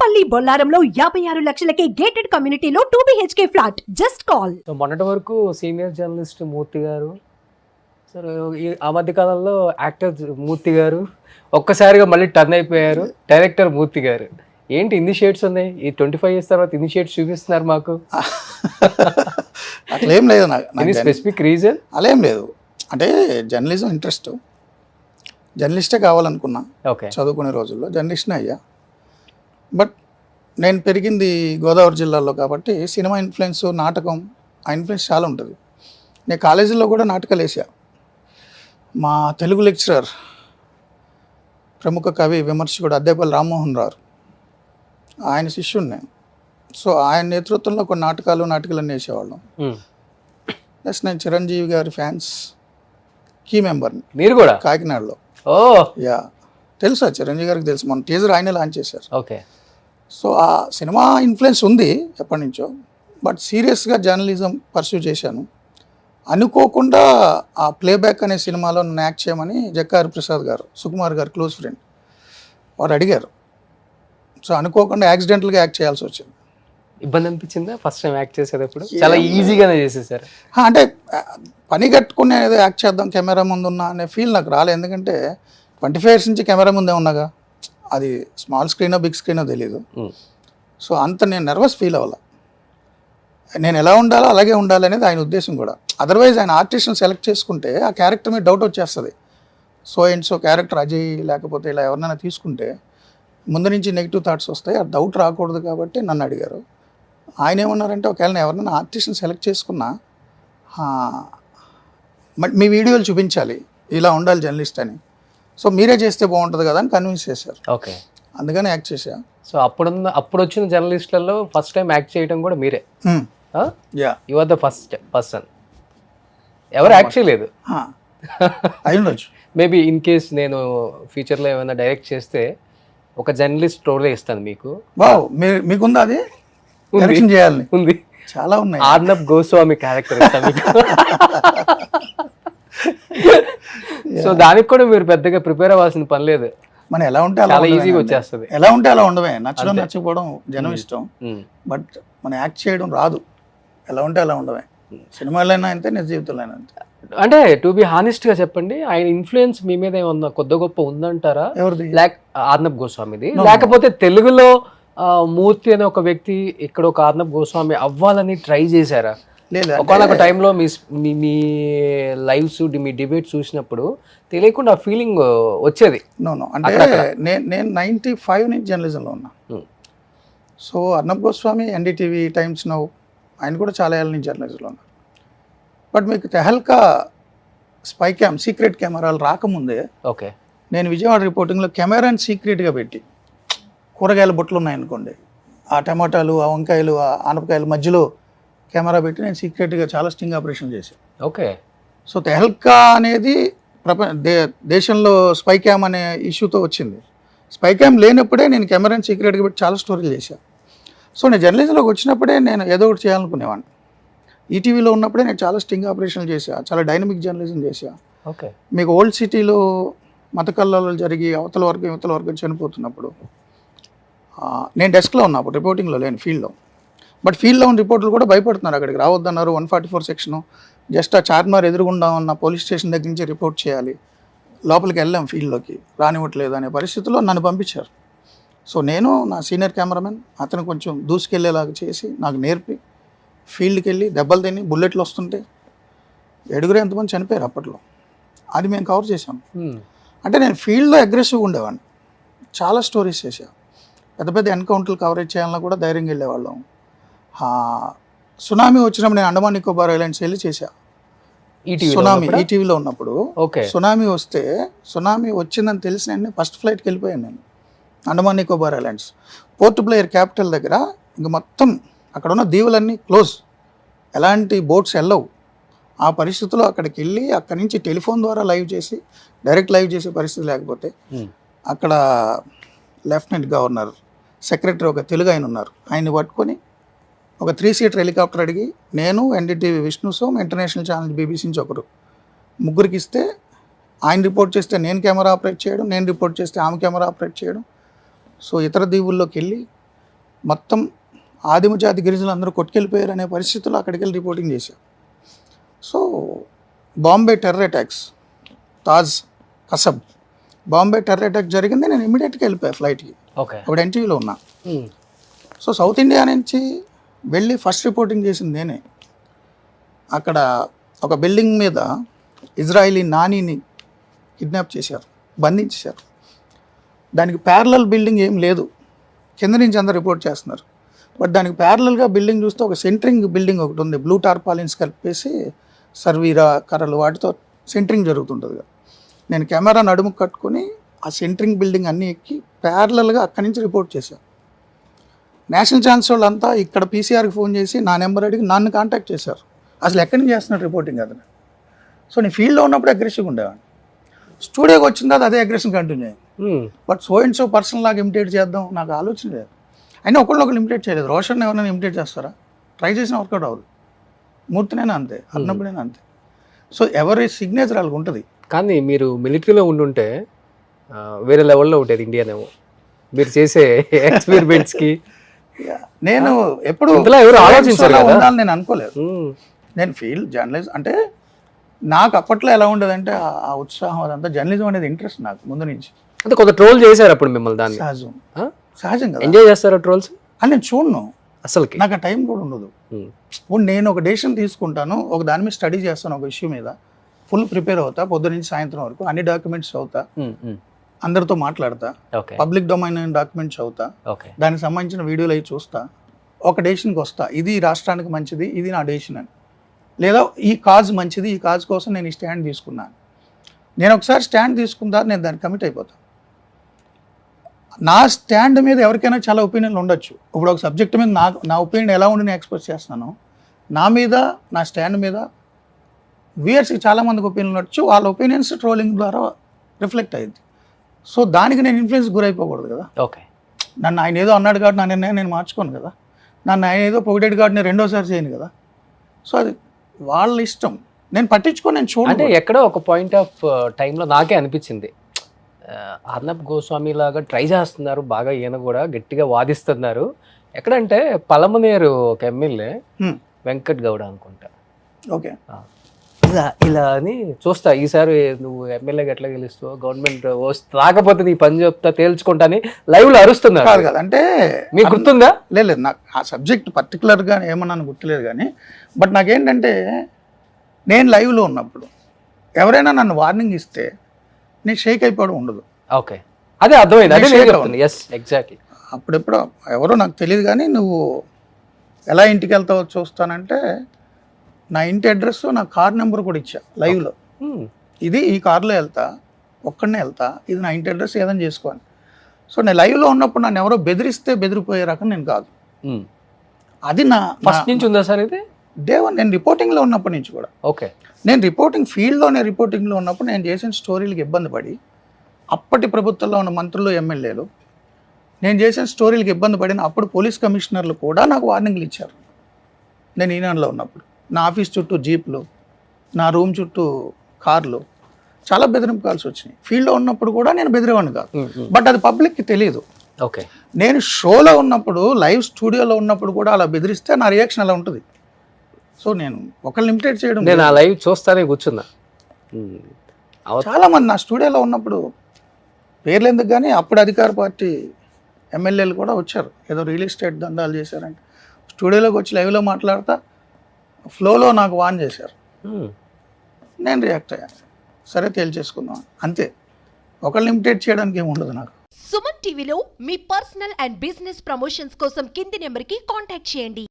Nampally బొల్లారంలో 56 లక్షలకే gated కమ్యూనిటీలో 2 BHK flat. Just call. So మొన్నటి వరకు సీనియర్ జర్నలిస్ట్ మూర్తి గారు, సరే ఆ మధ్య కాలంలో యాక్టర్ మూర్తి గారు, ఒక్కసారిగా మళ్ళీ టర్న్ అయిపోయారు డైరెక్టర్ మూర్తి గారు. ఏంటి ఇన్ని షేడ్స్ ఉన్నాయి? ఈ 25 years తర్వాత ఇన్ని షేడ్స్ చూపిస్తున్నారు మాకు. అట్లేం లేదు. నాకు స్పెసిఫిక్ రీజన్ అలా ఏం లేదు. అంటే జర్నలిజం ఇంట్రెస్ట్, జర్నలిస్టే కావాలనుకున్నా. ఓకే, చదువుకునే రోజుల్లో జర్నలిస్ట్నే అయ్యా. బట్ నేను పెరిగింది గోదావరి జిల్లాలో కాబట్టి సినిమా ఇన్ఫ్లుయెన్స్, నాటకం ఆ ఇన్ఫ్లుయెన్స్ చాలా ఉంటుంది. నేను కాలేజీలో కూడా నాటకాలు వేసా. మా తెలుగు లెక్చరర్, ప్రముఖ కవి విమర్శకుడు అద్దేపల్లి రామ్మోహన్ రావు, ఆయన శిష్యుడు నేను. సో ఆయన నేతృత్వంలో కొన్ని నాటకాలన్నీ వేసేవాళ్ళం. ప్లస్ నేను చిరంజీవి గారి ఫ్యాన్స్ కీ మెంబర్ని. మీరు కూడా కాకినాడలో. ఓ యా, తెలుసా చిరంజీవి గారికి తెలుసు. మన టీజర్ ఆయనే లాంచ్ చేశారు. ఓకే. సో ఆ సినిమా ఇన్ఫ్లుయెన్స్ ఉంది ఎప్పటి నుంచో. బట్ సీరియస్గా జర్నలిజం పర్సూ చేశాను. అనుకోకుండా ఆ ప్లేబ్యాక్ అనే సినిమాలో నన్ను యాక్ట్ చేయమని జక్కారి ప్రసాద్ గారు, సుకుమార్ గారు క్లోజ్ ఫ్రెండ్, వారు అడిగారు. సో అనుకోకుండా యాక్సిడెంటల్గా యాక్ట్ చేయాల్సి వచ్చింది. ఇబ్బంది అనిపించిందా ఫస్ట్ టైం యాక్ట్ చేసేటప్పుడు? చాలా ఈజీగానే చేసేసారు. అంటే పని కట్టుకునే ఏదో యాక్ట్ చేద్దాం కెమెరా ముందు ఉన్నా అనే ఫీల్ నాకు రాలేదు. ఎందుకంటే 25 years నుంచి కెమెరా ముందే ఉన్నాగా. అది స్మాల్ స్క్రీనో బిగ్ స్క్రీనో తెలీదు. సో అంత నేను నర్వస్ ఫీల్ అవ్వాల. నేను ఎలా ఉండాలో అలాగే ఉండాలి అనేది ఆయన ఉద్దేశం కూడా. అదర్వైజ్ ఆయన ఆర్టిస్ట్ని సెలెక్ట్ చేసుకుంటే ఆ క్యారెక్టర్ మీద డౌట్ వచ్చేస్తుంది. సో క్యారెక్టర్ అజయ్ లేకపోతే ఇలా ఎవరినైనా తీసుకుంటే ముందు నుంచి నెగిటివ్ థాట్స్ వస్తాయి. ఆ డౌట్ రాకూడదు కాబట్టి నన్ను అడిగారు. ఆయన ఏమన్నారంటే, ఒకవేళ ఎవరినైనా ఆర్టిస్ట్ని సెలెక్ట్ చేసుకున్నా మీ వీడియోలు చూపించాలి, ఇలా ఉండాలి జర్నలిస్ట్ అని. సో మీరే చేస్తే బాగుంటుంది కదా అని కన్విన్స్ చేశారు. ఓకే, అందుకని యాక్ట్ చేశా. సో అప్పుడు వచ్చిన జర్నలిస్టులలో ఫస్ట్ టైం యాక్ట్ చేయడం కూడా మీరే? Yeah, you are the first person. ఎవరు యాక్ట్ చేయలేదు? అయి ఉండొచ్చు. మేబీ ఇన్ కేస్ నేను ఫ్యూచర్లో ఏమైనా డైరెక్ట్ చేస్తే ఒక జర్నలిస్ట్ రోల్ ఇస్తాను మీకు. వావ్, మీకుందా అది? డైరెక్షన్ చేయాలి. ఉంది, చాలా ఉన్నాయి. ఆర్నబ్ గోస్వామి క్యారెక్టర్ ఇస్తాను మీకు. సో దానికి కూడా మీరు పెద్దగా ప్రిపేర్ అవ్వాల్సిన పని లేదు. మనం ఎలా ఉంటే చాలా ఈజీగా వచ్చేస్తుంది. ఎలా ఉంటే అలా ఉండవే. నచ్చడం నచ్చకపోవడం జనం ఇష్టం. బట్ మనం యాక్ట్ చేయడం రాదు. ఎలా ఉంటే అలా ఉండవే. సినిమాలైనా అంతే, నిజ జీవితంలో అయినా అంతే. అంటే టు బి హానెస్ట్ గా చెప్పండి, ఆయన ఇన్ఫ్లుయెన్స్ మీ మీద ఏమన్నా కొద్ది గొప్ప ఉందంటారా? ఎవరిది? ఆర్నబ్ గోస్వామిది. లేకపోతే తెలుగులో మూర్తి అనే ఒక వ్యక్తి ఇక్కడ ఒక ఆర్నబ్ గోస్వామి అవ్వాలని ట్రై చేశారా? లేదా ఒకనొక టైంలో మీ లైవ్స్, మీ డిబేట్ చూసినప్పుడు తెలియకుండా ఫీలింగ్ వచ్చేది? నో అంటే నేను 95 నుంచి జర్నలిజంలో ఉన్నా. So Arnab Goswami NDTV, times now, ఆయన కూడా చాలా ఏళ్ళ నుంచి జర్నలిజంలో ఉన్నారు. బట్ మీకు తెహల్కా స్పై క్యామ్, సీక్రెట్ కెమెరాలు రాకముందే ఓకే, నేను విజయవాడ రిపోర్టింగ్లో కెమెరాని సీక్రెట్గా పెట్టి, కూరగాయల బొట్లు ఉన్నాయనుకోండి, ఆ టమాటాలు, ఆ వంకాయలు, ఆ ఆనపకాయల మధ్యలో కెమెరా పెట్టి నేను సీక్రెట్గా చాలా స్టింగ్ ఆపరేషన్ చేశాను. ఓకే. సో తెహల్కా అనేది దేశంలో స్పై క్యామ్ అనే ఇష్యూతో వచ్చింది. స్పై క్యామ్ లేనప్పుడే నేను కెమెరాని సీక్రెట్గా పెట్టి చాలా స్టోరీలు చేశాను. సో నేను జర్నలిజంలోకి వచ్చినప్పుడే నేను ఏదో ఒకటి చేయాలనుకునేవాడిని. ఈటీవీలో ఉన్నప్పుడే నేను చాలా స్టింగ్ ఆపరేషన్లు చేశాను, చాలా డైనమిక్ జర్నలిజం చేశాను. ఓకే. మీకు ఓల్డ్ సిటీలో మత కల్లాలు జరిగి అవతల వర్గం చనిపోతున్నప్పుడు నేను డెస్క్లో ఉన్నప్పుడు రిపోర్టింగ్లో లేని ఫీల్డ్లో. బట్ ఫీల్డ్లో ఉన్న రిపోర్టర్లు కూడా భయపడుతున్నారు, అక్కడికి రావద్దన్నారు. 144 సెక్షను, జస్ట్ ఆ చార్మార్ ఎదురుగుండా ఉన్న పోలీస్ స్టేషన్ దగ్గర నుంచి రిపోర్ట్ చేయాలి. లోపలికి వెళ్ళాం ఫీల్డ్లోకి, రానివ్వట్లేదు అనే పరిస్థితిలో నన్ను పంపించారు. సో నేను, నా సీనియర్ కెమెరామెన్, అతను కొంచెం దూసుకెళ్ళేలాగా చేసి నాకు నేర్పి ఫీల్డ్కి వెళ్ళి దెబ్బలు తిని బుల్లెట్లు వస్తుంటే 7 ఎంతమంది చనిపోయారు అప్పట్లో. అది మేము కవర్ చేసాం. అంటే నేను ఫీల్డ్లో అగ్రెసివ్గా ఉండేవాడిని. చాలా స్టోరీస్ చేశాను. పెద్ద ఎన్కౌంటర్లు కవరేజ్ చేయాలన్నా కూడా ధైర్యంగా వెళ్ళేవాళ్ళం. సునామీ వచ్చినప్పుడు నేను అండమాన్ నికోబార్ ఐలాండ్స్ వెళ్ళి చేశాను. సునామీ ఈటీవీలో ఉన్నప్పుడు సునామీ వస్తే, సునామీ వచ్చిందని తెలిసిన వెంటనే ఫస్ట్ ఫ్లైట్కి వెళ్ళిపోయాను నేను Andaman Nicobar islands. Port Blair capital దగ్గర ఇంక మొత్తం అక్కడ ఉన్న దీవులన్నీ క్లోజ్, ఎలాంటి బోట్స్ వెళ్ళవు. ఆ పరిస్థితుల్లో అక్కడికి వెళ్ళి అక్కడి నుంచి టెలిఫోన్ ద్వారా లైవ్ చేసి, డైరెక్ట్ లైవ్ చేసే పరిస్థితి లేకపోతే అక్కడ లెఫ్టినెంట్ గవర్నర్, సెక్రటరీ ఒక తెలుగు ఆయన ఉన్నారు, ఆయన్ని పట్టుకొని ఒక 3-seater హెలికాప్టర్ అడిగి నేను, NDTV Vishnu Som, international channel BBC నుంచి ఒకరు, ముగ్గురికి ఇస్తే ఆయన రిపోర్ట్ చేస్తే నేను కెమెరా ఆపరేట్ చేయడం, నేను రిపోర్ట్ చేస్తే ఆమె కెమెరా ఆపరేట్ చేయడం. సో ఇతర దీవుల్లోకి వెళ్ళి మొత్తం ఆదిమ జాతి గిరిజనులు అందరూ కొట్టుకెళ్ళిపోయారు అనే పరిస్థితుల్లో అక్కడికి వెళ్ళి రిపోర్టింగ్ చేశాను. So Bombay terror attacks, Taj, Kasab, Bombay terror attack జరిగింది. నేను ఇమీడియట్గా వెళ్ళిపోయాను ఫ్లైట్కి. ఓకే. అప్పుడు ఎన్టీవీలో ఉన్నా. సో సౌత్ ఇండియా నుంచి వెళ్ళి ఫస్ట్ రిపోర్టింగ్ చేసింది నేనే. అక్కడ ఒక బిల్డింగ్ మీద ఇజ్రాయిలీ నానీని కిడ్నాప్ చేశారు, బంధించేశారు. దానికి ప్యారలల్ బిల్డింగ్ ఏం లేదు, కింద నుంచి అందరు రిపోర్ట్ చేస్తున్నారు. బట్ దానికి ప్యారలల్గా బిల్డింగ్ చూస్తే ఒక సెంటరింగ్ బిల్డింగ్ ఒకటి ఉంది, బ్లూ టార్పాలిన్స్ కలిపేసి సర్వీరా కర్రలు వాటితో సెంటరింగ్ జరుగుతుంటుంది కదా. నేను కెమెరా నడుము కట్టుకొని ఆ సెంటరింగ్ బిల్డింగ్ అన్నీ ఎక్కి ప్యారలల్గా అక్కడి నుంచి రిపోర్ట్ చేశాను. నేషనల్ ఛాన్స్ వాళ్ళంతా ఇక్కడ పీసీఆర్కి ఫోన్ చేసి నా నెంబర్ అడిగి నన్ను కాంటాక్ట్ చేశారు. అసలు ఎక్కడి నుంచి చేస్తున్నాడు రిపోర్టింగ్ అతను. సో నేను ఫీల్డ్లో ఉన్నప్పుడు అగ్రెసివ్గా ఉండేవాడిని. స్టూడియోకి వచ్చిన తర్వాత అదే అగ్రెషన్ కంటిన్యూ అయ్యింది. But so and so person లాగా ఇమిటేట్ చేద్దాం నాకు ఆలోచన లేదు. అయినా ఒకళ్ళు ఇమిటేట్ చేయలేదు. రోషన్ ఎవరైనా ఇమిటేట్ చేస్తారా? ట్రై చేసిన వర్కౌట్ అవ్వదు. మూర్తినైనా అంతే, అన్నప్పుడైనా అంతే. సో ఎవరి సిగ్నేచర్ వాళ్ళకి ఉంటుంది. కానీ మీరు మిలిటరీలో ఉండుంటే వేరే లెవెల్లో ఉంటుంది ఇండియానేమో మీరు చేసే ఎక్స్పెరిమెంట్స్కి. నేను ఎప్పుడు ఎవరు ఆలోచించారు ఉండాలని నేను అనుకోలేదు. నేను ఫీల్ జర్నలిజం అంటే నాకు అప్పట్లో ఎలా ఉండేదంటే ఆ ఉత్సాహం అదంతా, జర్నలిజం అనేది ఇంట్రెస్ట్ నాకు ముందు నుంచి. అంటే కొంత ట్రోల్ చేశారు అప్పుడు మిమ్మల్ని, దాన్ని సహజం కదా. ఎంజాయ్ చేస్తారా ట్రోల్స్? అని నేను చూడను, అసలుకి నాకు ఆ టైం కూడా ఉండదు. ఇప్పుడు నేను ఒక డెసిషన్ తీసుకుంటాను, ఒక దాని మీద స్టడీ చేస్తాను, ఒక ఇష్యూ మీద ఫుల్ ప్రిపేర్ అవుతా, పొద్దు నుంచి సాయంత్రం వరకు అన్ని డాక్యుమెంట్స్ అవుతా, అందరితో మాట్లాడతా, పబ్లిక్ డొమైన్ డాక్యుమెంట్స్ అవుతా, దానికి సంబంధించిన వీడియోలు అవి చూస్తా, ఒక డెసిషన్కి వస్తా, ఇది రాష్ట్రానికి మంచిది, ఇది నా డెసిషన్ అని, లేదా ఈ కాజ్ మంచిది, ఈ కాజ్ కోసం నేను ఈ స్టాండ్ తీసుకున్నాను. నేను ఒకసారి స్టాండ్ తీసుకున్న తర్వాత నేను దాన్ని కమిట్ అయిపోతాను. నా స్టాండ్ మీద ఎవరికైనా చాలా ఒపీనియన్లు ఉండొచ్చు. ఇప్పుడు ఒక సబ్జెక్ట్ మీద నా ఒపీనియన్ ఎలా ఉండి నేను ఎక్స్ప్రెస్ చేస్తాను, నా మీద నా స్టాండ్ మీద వ్యూయర్స్కి చాలామందికి ఒపీనియన్ ఉండొచ్చు. వాళ్ళ ఒపీనియన్స్ ట్రోలింగ్ ద్వారా రిఫ్లెక్ట్ అయ్యింది. సో దానికి నేను ఇన్ఫ్లుయెన్స్ గురైపోకూడదు కదా. ఓకే. నన్ను ఆయన ఏదో అన్నాడు కాబట్టి నా నిర్ణయం నేను మార్చుకోను కదా. నన్ను ఆయన ఏదో పొగిడేడు కాబట్టి నేను రెండోసారి చేయను కదా. సో అది వాళ్ళ ఇష్టం, నేను పట్టించుకొని నేను చూడండి. అంటే ఎక్కడో ఒక పాయింట్ ఆఫ్ టైంలో నాకే అనిపించింది, అర్నబ్ గోస్వామి లాగా ట్రై చేస్తున్నారు బాగా, ఈయన కూడా గట్టిగా వాదిస్తున్నారు. ఎక్కడంటే పలమనేరు ఒక ఎమ్మెల్యే వెంకట్ గౌడ అనుకుంటా, ఓకే, ఇలా అని చూస్తా, ఈసారి నువ్వు ఎమ్మెల్యేగా ఎట్లా గెలుస్తావు, గవర్నమెంట్ రాకపోతే నీ పని చెప్తా తేల్చుకుంటా అని లైవ్లో అరుస్తున్నారు. కాదు కదా, అంటే మీకు గుర్తుందా? లేదు, నాకు ఆ సబ్జెక్ట్ పర్టికులర్గా ఏమన్నా గుర్తులేదు కానీ, బట్ నాకేంటంటే నేను లైవ్లో ఉన్నప్పుడు ఎవరైనా నన్ను వార్నింగ్ ఇస్తే నేను షేక్ అయిపోవడం ఉండదు. ఓకే, అదే అర్థమైంది, అదే నేను చెప్తాను. Yes, exactly. అప్పుడెప్పుడు ఎవరో నాకు తెలియదు కానీ, నువ్వు ఎలా ఇంటికి వెళ్తావో చూస్తానంటే నా ఇంటి అడ్రస్, నా కార్ నెంబర్ కూడా ఇచ్చా లైవ్లో. ఇది ఈ కార్లో వెళ్తా, ఒక్కడనే వెళ్తా, ఇది నా ఇంటి అడ్రస్, ఏదైనా చేసుకోని. సో నేను లైవ్లో ఉన్నప్పుడు నన్ను ఎవరో బెదిరిస్తే బెదిరిపోయే రకం నేను కాదు. అది నా ఫస్ట్ నుంచి ఉందా సార్ ఇది? దేవన్, నేను రిపోర్టింగ్లో ఉన్నప్పటి నుంచి కూడా. ఓకే. నేను రిపోర్టింగ్లో ఉన్నప్పుడు నేను చేసిన స్టోరీలకు ఇబ్బంది పడి, అప్పటి ప్రభుత్వంలో ఉన్న మంత్రులు, ఎమ్మెల్యేలు నేను చేసిన స్టోరీలకు ఇబ్బంది పడిన అప్పుడు పోలీస్ కమిషనర్లు కూడా నాకు వార్నింగ్లు ఇచ్చారు. నేను ఈనాడులో ఉన్నప్పుడు నా ఆఫీస్ చుట్టూ జీప్లు, నా రూమ్ చుట్టూ కార్లు, చాలా బెదిరింపు కాల్సి వచ్చినాయి. ఫీల్డ్లో ఉన్నప్పుడు కూడా నేను బెదిరేవాడిని కాదు, బట్ అది పబ్లిక్కి తెలియదు. ఓకే. నేను షోలో ఉన్నప్పుడు, లైవ్ స్టూడియోలో ఉన్నప్పుడు కూడా అలా బెదిరిస్తే నా రియాక్షన్ అలా ఉంటుంది. సో నేను ఒకళ్ళని ఇమిటేట్ చేయడం, నేను ఆ లైవ్ చూస్తానే కూర్చున్నా. చాలామంది నా స్టూడియోలో ఉన్నప్పుడు పేర్లు ఎందుకు కానీ అప్పుడు అధికార పార్టీ ఎమ్మెల్యేలు కూడా వచ్చారు, ఏదో రియల్ ఎస్టేట్ దందాలు చేశారంటే స్టూడియోలోకి వచ్చి లైవ్లో మాట్లాడతా ఫ్లోలో నాకు వాన్ చేశారు. నేను రియాక్ట్ అయ్యాను, సరే తేల్చేసుకుందాం అంతే. ఒకళ్ళని ఇమిటేట్ చేయడానికి ఏమి ఉండదు నాకు. సుమన్ టీవీలో మీ పర్సనల్ అండ్ బిజినెస్ ప్రమోషన్స్ కోసం కింది నెంబర్కి కాంటాక్ట్ చేయండి.